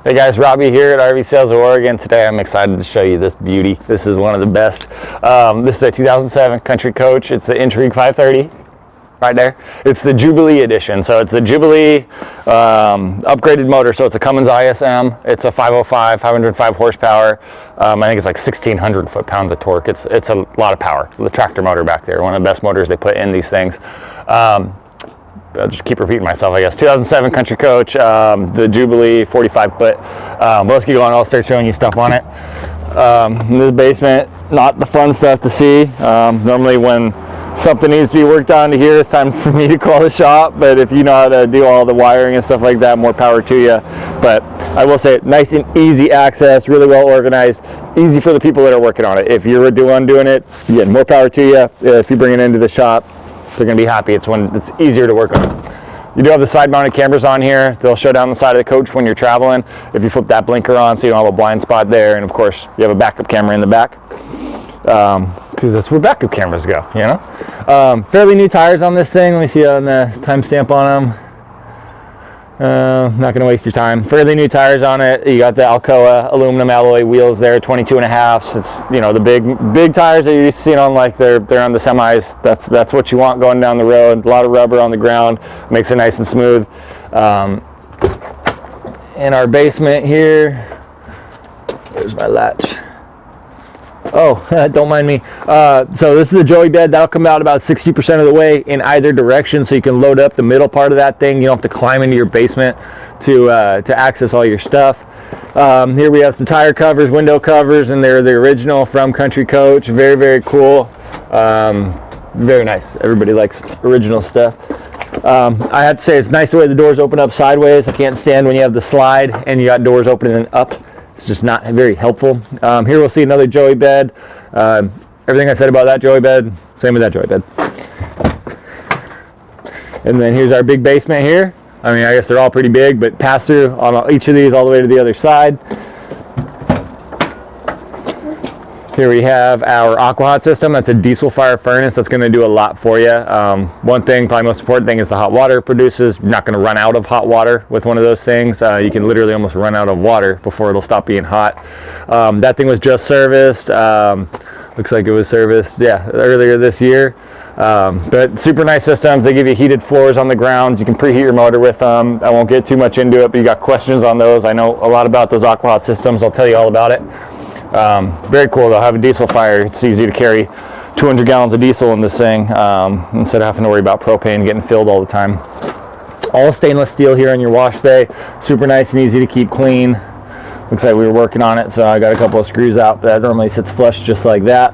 Hey guys, Robbie here at RV Sales of Oregon. Today I'm excited to show you this beauty. This is one of the best. This is a 2007 Country Coach. It's the Intrigue 530 right there. It's the Jubilee edition. So it's the Jubilee upgraded motor. So it's a Cummins ISM. It's a 505 horsepower. I think it's like 1,600 foot-pounds of torque. It's a lot of power. The tractor motor back there, one of the best motors they put in these things. I'll just keep repeating myself, I guess. 2007 Country Coach, the Jubilee 45 foot. But let's keep going. I'll start showing you stuff on it. In the basement, not the fun stuff to see. Normally when something needs to be worked on to here, it's time for me to call the shop. But if you know how to do all the wiring and stuff like that, more power to you. But I will say, nice and easy access, really well organized, easy for the people that are working on it. If you're doing it, again, more power to you. If you bring it into the shop, they're going to be happy. It's easier to work on. You do have the side mounted cameras on here. They'll show down the side of the coach when you're traveling. If you flip that blinker on so you don't have a blind spot there, and of course you have a backup camera in the back, because that's where backup cameras go, you know. Fairly new tires on this thing. Let me see on the timestamp on them. Not going to waste your time. Fairly new tires on it. You got the Alcoa aluminum alloy wheels there, 22.5s. It's, you know, the big tires that you're used to seeing on, like they're on the semis. That's what you want going down the road. A lot of rubber on the ground, makes it nice and smooth. In our basement here, there's my latch. Oh, don't mind me. So this is a joey bed. That'll come out about 60% of the way in either direction, so you can load up the middle part of that thing. You don't have to climb into your basement to access all your stuff. Here we have some tire covers, window covers, and they're the original from Country Coach. Very, very cool. Very nice. Everybody likes original stuff. I have to say, it's nice the way the doors open up sideways. I can't stand when you have the slide and you got doors opening up. It's just not very helpful. Here we'll see another joey bed. Everything I said about that joey bed, same with that joey bed. And then here's our big basement here. I mean, I guess they're all pretty big, but pass through on each of these all the way to the other side. Here we have our aqua-hot system. That's a diesel fire furnace. That's going to do a lot for you. One thing, probably most important thing, is the hot water it produces. You're not going to run out of hot water with one of those things. You can literally almost run out of water before it'll stop being hot. That thing was just serviced. Looks like it was serviced, yeah, earlier this year. But super nice systems. They give you heated floors on the grounds. You can preheat your motor with them. I won't get too much into it, but you got questions on those. I know a lot about those aqua-hot systems. I'll tell you all about it. Very cool. They'll have a diesel fire. It's easy to carry 200 gallons of diesel in this thing instead of having to worry about propane getting filled all the time. All stainless steel here in your wash bay. Super nice and easy to keep clean. Looks like we were working on it, so I got a couple of screws out. That normally sits flush just like that.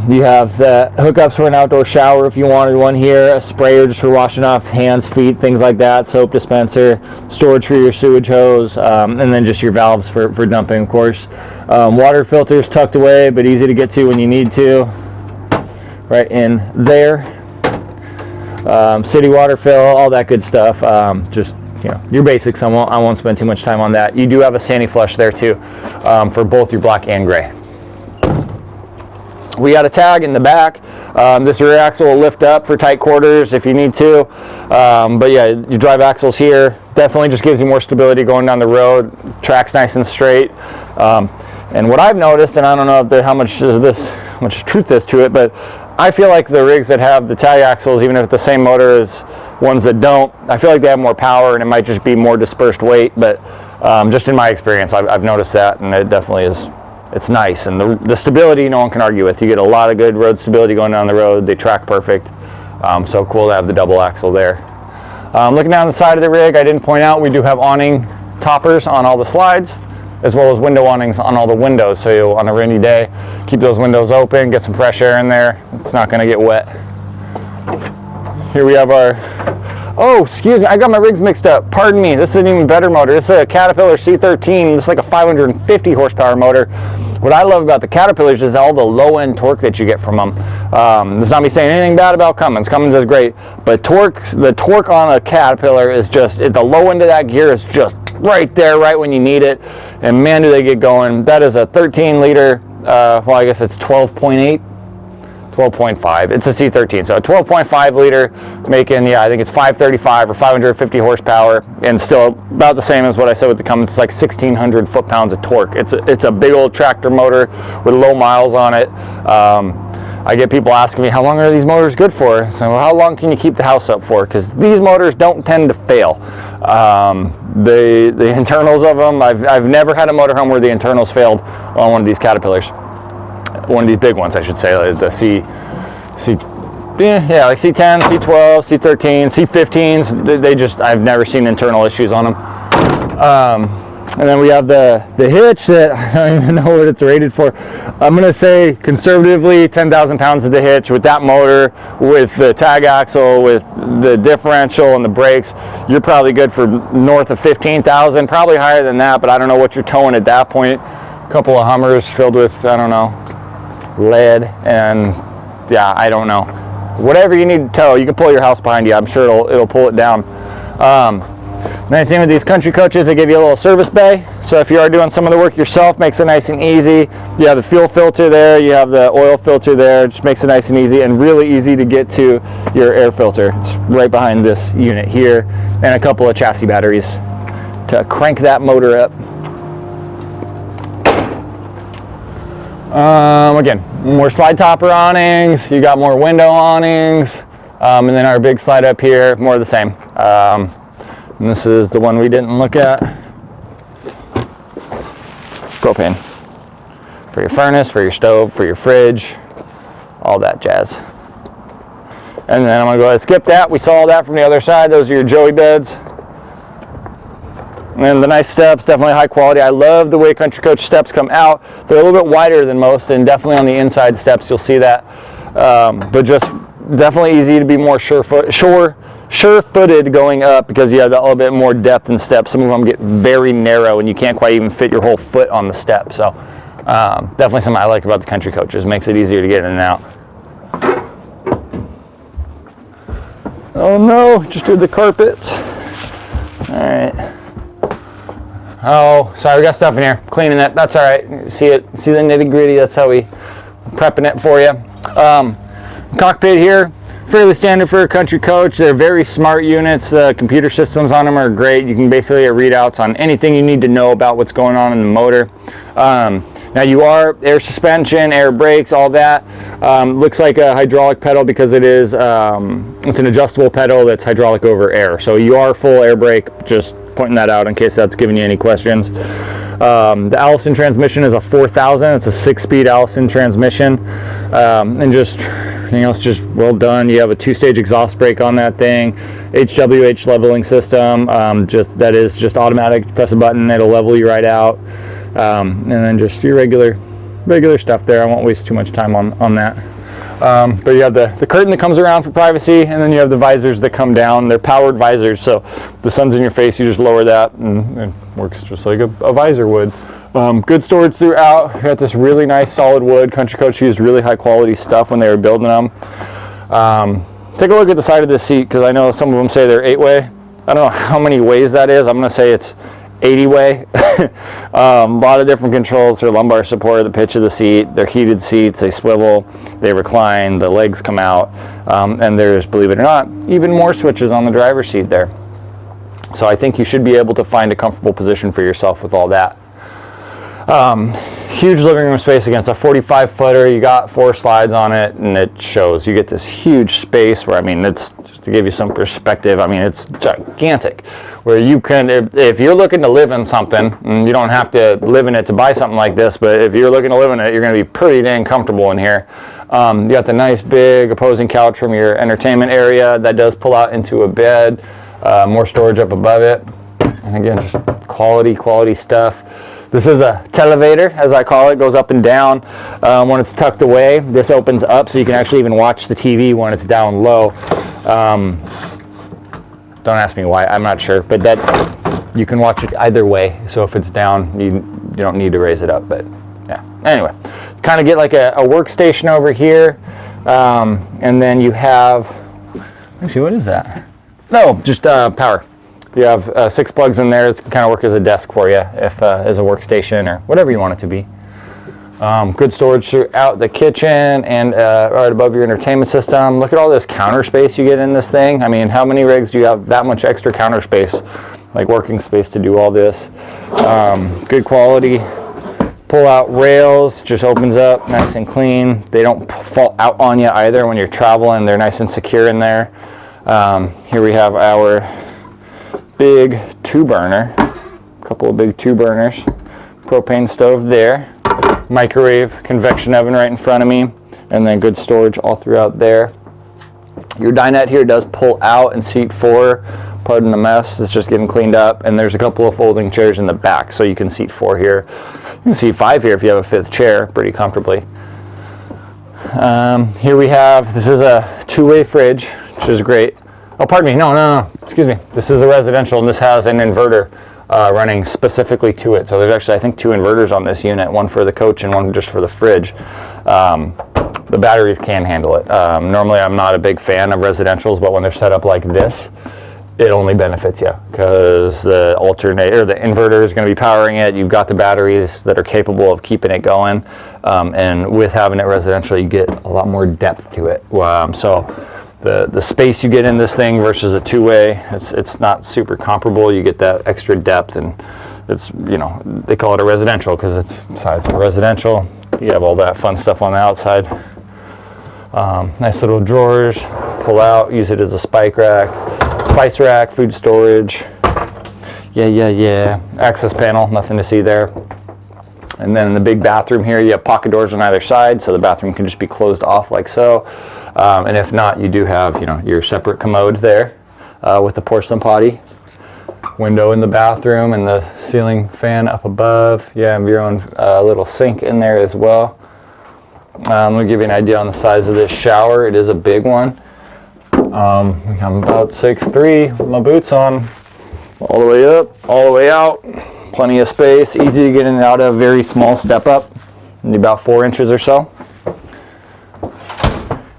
You have the hookups for an outdoor shower if you wanted one here, a sprayer just for washing off hands, feet, things like that, soap dispenser, storage for your sewage hose, and then just your valves for dumping, of course. Water filters tucked away, but easy to get to when you need to, right in there. City water fill, all that good stuff. Just, you know, your basics. I won't spend too much time on that. You do have a Sani flush there too, for both your black and gray. We got a tag in the back. This rear axle will lift up for tight quarters if you need to. But yeah, your drive axle's here. Definitely just gives you more stability going down the road. Track's nice and straight. And what I've noticed, and I don't know if how much truth is to it, but I feel like the rigs that have the tag axles, even if it's the same motor as ones that don't, I feel like they have more power and it might just be more dispersed weight. But just in my experience, I've noticed that, and it definitely is. It's nice, and the stability no one can argue with. You get a lot of good road stability going down the road. They track perfect. So cool to have the double axle there. Looking down the side of the rig, I didn't point out we do have awning toppers on all the slides, as well as window awnings on all the windows. So you'll, on a rainy day, keep those windows open, get some fresh air in there. It's not going to get wet. Here we have our, oh, excuse me, I got my rigs mixed up. Pardon me, this is an even better motor. This is a Caterpillar C13. This is like a 550 horsepower motor. What I love about the Caterpillars is all the low-end torque that you get from them. This is not me saying anything bad about Cummins. Cummins is great, but the torque on a Caterpillar is just, the low end of that gear is just right there, right when you need it. And man, do they get going. That is a 13 liter, well, I guess it's 12.8 12.5. It's a C13, so a 12.5 liter making, yeah, I think it's 535 or 550 horsepower, and still about the same as what I said with the Cummins. It's like 1,600 foot-pounds of torque. It's a big old tractor motor with low miles on it. I get people asking me, how long are these motors good for? So, well, how long can you keep the house up for? Because these motors don't tend to fail. The internals of them, I've never had a motorhome where the internals failed on one of these Caterpillars. One of these big ones, I should say, like the like C10, C12, C13, C15s. They just, I've never seen internal issues on them. And then we have the hitch that I don't even know what it's rated for. I'm gonna say conservatively 10,000 pounds of the hitch with that motor, with the tag axle, with the differential and the brakes. You're probably good for north of 15,000, probably higher than that, but I don't know what you're towing at that point. A couple of Hummers filled with, I don't know, lead, and yeah, I don't know. Whatever you need to tow, you can pull your house behind you. I'm sure it'll pull it down. Nice thing with these country coaches, they give you a little service bay. So if you are doing some of the work yourself, makes it nice and easy. You have the fuel filter there, you have the oil filter there, just makes it nice and easy, and really easy to get to your air filter. It's right behind this unit here, and a couple of chassis batteries to crank that motor up. Again, more slide topper awnings, you got more window awnings, and then our big slide up here, more of the same. And this is the one we didn't look at. Propane. For your furnace, for your stove, for your fridge, all that jazz. And then I'm gonna go ahead and skip that. We saw that from the other side. Those are your Joey beds. And the nice steps, definitely high quality. I love the way Country Coach steps come out. They're a little bit wider than most, and definitely on the inside steps you'll see that. But just definitely easy to be more sure-footed going up, because you have a little bit more depth in steps. Some of them get very narrow and you can't quite even fit your whole foot on the step. So definitely something I like about the Country Coaches. Makes it easier to get in and out. Oh no, just did the carpets. All right. Oh, sorry, we got stuff in here. Cleaning it, that's all right. See it, see the nitty gritty, that's how we prepping it for you. Cockpit here, fairly standard for a Country Coach. They're very smart units. The computer systems on them are great. You can basically get readouts on anything you need to know about what's going on in the motor. Now you are air suspension, air brakes, all that. Looks like a hydraulic pedal because it is, it's an adjustable pedal that's hydraulic over air. So you are full air brake, just pointing that out in case that's giving you any questions. The Allison transmission is a 4000. It's a 6-speed Allison transmission. And just everything else just well done. You have a 2-stage exhaust brake on that thing, HWH leveling system. That is just automatic. Press a button, it'll level you right out. And then just your regular stuff there. I won't waste too much time on that. But you have the curtain that comes around for privacy, and then you have the visors that come down. They're powered visors, so the sun's in your face, you just lower that, and it works just like a visor would. Good storage throughout. You got this really nice solid wood. Country Coach used really high quality stuff when they were building them. Take a look at the side of this seat, because I know some of them say they're 8-way. I don't know how many ways that is. I'm going to say it's 80-way. A lot of different controls for lumbar support, the pitch of the seat. They're heated seats, they swivel, they recline, the legs come out, and there's, believe it or not, even more switches on the driver's seat there. So I think you should be able to find a comfortable position for yourself with all that. Huge living room space. Against a 45-footer, you got 4 slides on it, and it shows. You get this huge space where, I mean, it's just to give you some perspective, I mean, it's gigantic, where you can, if you're looking to live in something, and you don't have to live in it to buy something like this, but if you're looking to live in it, you're going to be pretty dang comfortable in here. You got the nice big opposing couch from your entertainment area that does pull out into a bed. More storage up above it, and again, just quality stuff. This is a televator, as I call it. Goes up and down. When it's tucked away, this opens up so you can actually even watch the TV when it's down low. Don't ask me why, I'm not sure, but that you can watch it either way. So if it's down, you don't need to raise it up, but yeah. Anyway, kind of get like a workstation over here, and then you have, actually, what is that? No, just power. You have 6 plugs in there. It's kind of work as a desk for you, if as a workstation or whatever you want it to be. Good storage throughout the kitchen and right above your entertainment system. Look at all this counter space you get in this thing. I mean, how many rigs do you have that much extra counter space, like working space, to do all this? Good quality pull-out rails, just opens up nice and clean. They don't fall out on you either when you're traveling. They're nice and secure in there. Here we have our big 2-burner, a couple of big 2-burners, propane stove there, microwave, convection oven right in front of me, and then good storage all throughout there. Your dinette here does pull out and seat 4. Pardon the mess, it's just getting cleaned up, and there's a couple of folding chairs in the back, so you can seat 4 here. You can seat 5 here if you have a 5th chair pretty comfortably. Here we have, this is a 2-way fridge, which is great. Oh, pardon me, no, excuse me. This is a residential, and this has an inverter running specifically to it. So there's actually, I think, 2 inverters on this unit, one for the coach and one just for the fridge. The batteries can handle it. Normally, I'm not a big fan of residentials, but when they're set up like this, it only benefits you because the alternator, the inverter is going to be powering it. You've got the batteries that are capable of keeping it going, and with having it residential, you get a lot more depth to it. So the space you get in this thing versus a 2-way, it's not super comparable. You get that extra depth, and it's, you know, they call it a residential because it's, besides a residential, you have all that fun stuff on the outside. Nice little drawers, pull out, use it as a spice rack, food storage. Yeah. Access panel, nothing to see there. And then in the big bathroom here, you have pocket doors on either side, so the bathroom can just be closed off like so. And if not, you do have, you know, your separate commode there with the porcelain potty. Window in the bathroom and the ceiling fan up above. You have your own little sink in there as well. Let me give you an idea on the size of this shower. It is a big one. I'm about 6'3", with my boots on, all the way up, all the way out. Plenty of space, easy to get in and out of, very small step up, about 4 inches or so.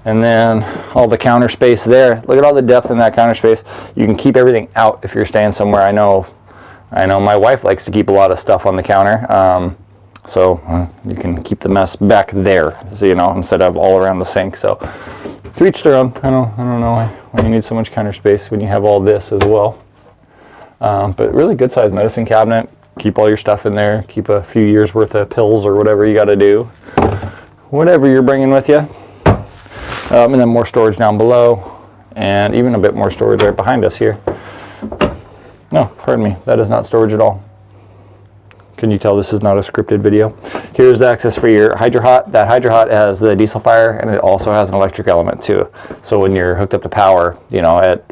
And then all the counter space there. Look at all the depth in that counter space. You can keep everything out if you're staying somewhere. I know my wife likes to keep a lot of stuff on the counter. So you can keep the mess back there, so, you know, instead of all around the sink. So to each their own. I don't know why you need so much counter space when you have all this as well. But really good sized medicine cabinet. Keep all your stuff in there. Keep a few years worth of pills or whatever you got to do. Whatever you're bringing with you. And then more storage down below, and even a bit more storage right behind us here. No, pardon me, that is not storage at all. Can you tell this is not a scripted video? Here's the access for your HydroHot. That HydroHot has the diesel fire, and it also has an electric element too. So when you're hooked up to power, you know, at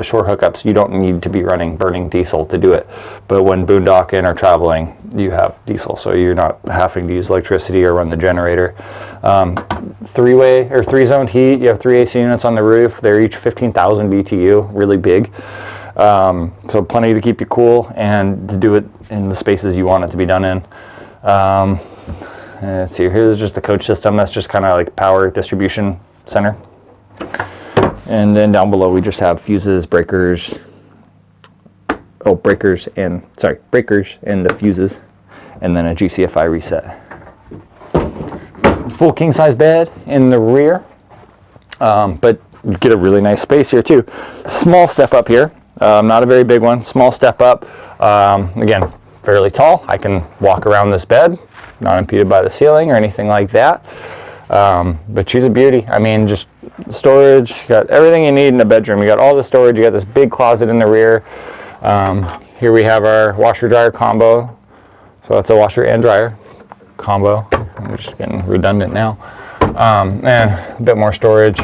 short hookups, you don't need to be burning diesel to do it. But when boondocking or traveling, you have diesel, so you're not having to use electricity or run the generator. 3-way or 3-zone heat. You have 3 AC units on the roof. They're each 15,000 BTU, really big. So plenty to keep you cool and to do it in the spaces you want it to be done in. Let's see, here's just the coach system. That's just kind of like power distribution center. And then down below we just have fuses, breakers. Oh, breakers and the fuses, and then a GCFI reset. Full king size bed in the rear, but you get a really nice space here too. Small step up here. Not a very big one, small step up. Again, fairly tall. I can walk around this bed, not impeded by the ceiling or anything like that. But she's a beauty. I mean, just storage, you got everything you need in a bedroom. You got all the storage, you got this big closet in the rear. Here we have our washer dryer combo. So that's a washer and dryer combo. I'm just getting redundant now. And a bit more storage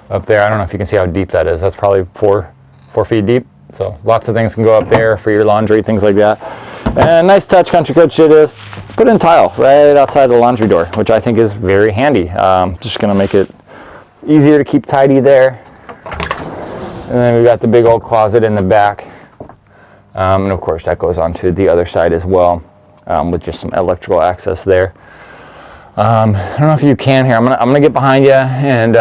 up there. I don't know if you can see how deep that is. That's probably 4 feet deep. So lots of things can go up there for your laundry, things like that. And nice touch country coach it is. Put in tile right outside the laundry door, which I think is very handy. Just gonna make it easier to keep tidy there. And then we've got the big old closet in the back. And of course that goes on to the other side as well, with just some electrical access there. I don't know if you can here. I'm gonna get behind you and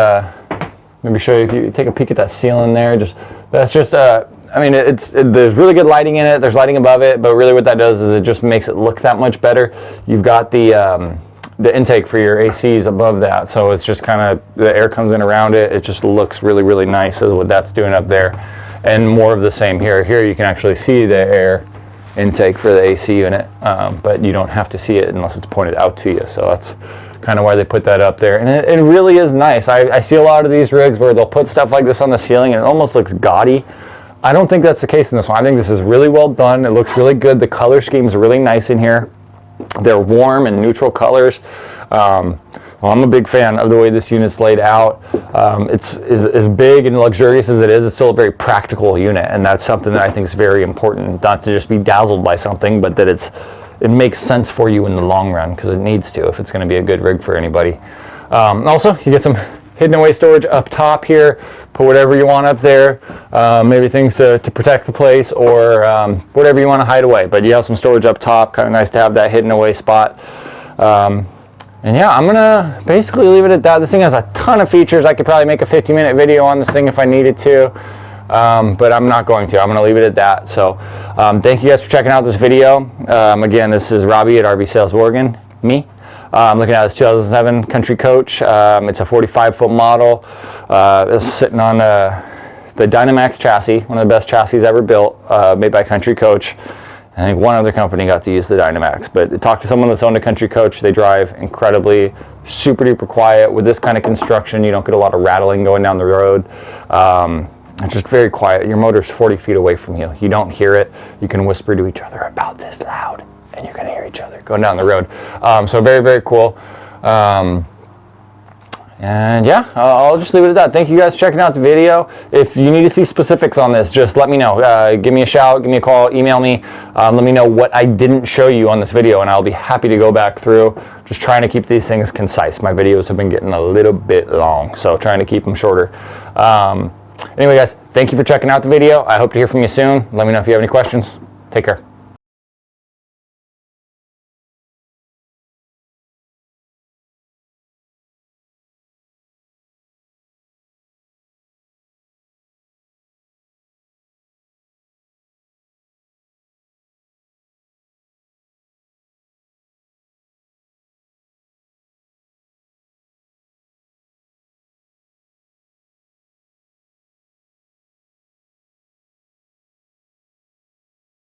maybe show you. If you take a peek at that ceiling there, that's just I mean, there's really good lighting in it. There's lighting above it, but really what that does is it just makes it look that much better. You've got the the intake for your ACs above that, so it's just kind of, the air comes in around it. It just looks really, really nice is what that's doing up there. And more of the same here. Here you can actually see the air intake for the AC unit, but you don't have to see it unless it's pointed out to you. So that's kind of why they put that up there. And it really is nice. I see a lot of these rigs where they'll put stuff like this on the ceiling and it almost looks gaudy. I don't think that's the case in this one. I think this is really well done. It looks really good. The color scheme is really nice in here. They're warm and neutral colors. Well, I'm a big fan of the way this unit's laid out. It's as big and luxurious as it is, it's still a very practical unit, and that's something that I think is very important, not to just be dazzled by something, but that it makes sense for you in the long run, because it needs to if it's going to be a good rig for anybody. Also, you get some hidden away storage up top here. Put whatever you want up there, maybe things to protect the place, or whatever you want to hide away. But you have some storage up top, kind of nice to have that hidden away spot. And yeah, I'm gonna basically leave it at that. This thing has a ton of features. I could probably make a 50-minute video on this thing if I needed to, but I'm not going to. I'm gonna leave it at that. So thank you guys for checking out this video. Again, this is Robbie at RV Sales Oregon, me. I'm looking at this 2007 Country Coach. It's a 45-foot model. It's sitting on the Dynamax chassis, one of the best chassis ever built, made by Country Coach. I think one other company got to use the Dynamax, but talk to someone that's owned a Country Coach. They drive incredibly, super duper quiet. With this kind of construction, you don't get a lot of rattling going down the road. It's just very quiet. Your motor's 40 feet away from you. You don't hear it. You can whisper to each other about this loud, and you're going to hear each other going down the road. So very, very cool. And yeah, I'll just leave it at that. Thank you guys for checking out the video. If you need to see specifics on this, just let me know. Give me a shout, give me a call, email me. Let me know what I didn't show you on this video, and I'll be happy to go back through. Just trying to keep these things concise. My videos have been getting a little bit long, so trying to keep them shorter. Anyway, guys, thank you for checking out the video. I hope to hear from you soon. Let me know if you have any questions. Take care.